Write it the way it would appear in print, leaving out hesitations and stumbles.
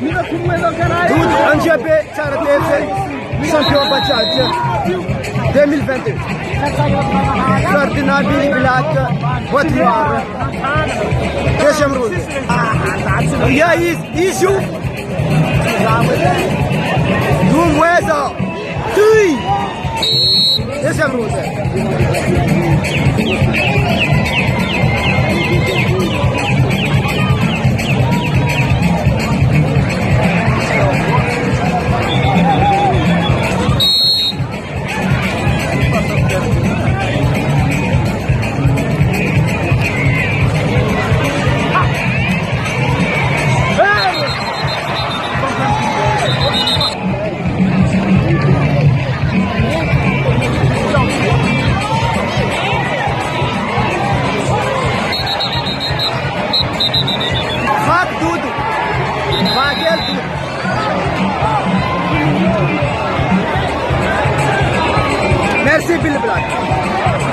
Doudou Anjiabe Vs champion Bachad 2022. Ferdinand Black, boite noire. Deuxième round. Il y a Issou. Doumoueza. Tui. Deuxième round. Merci Bill Black.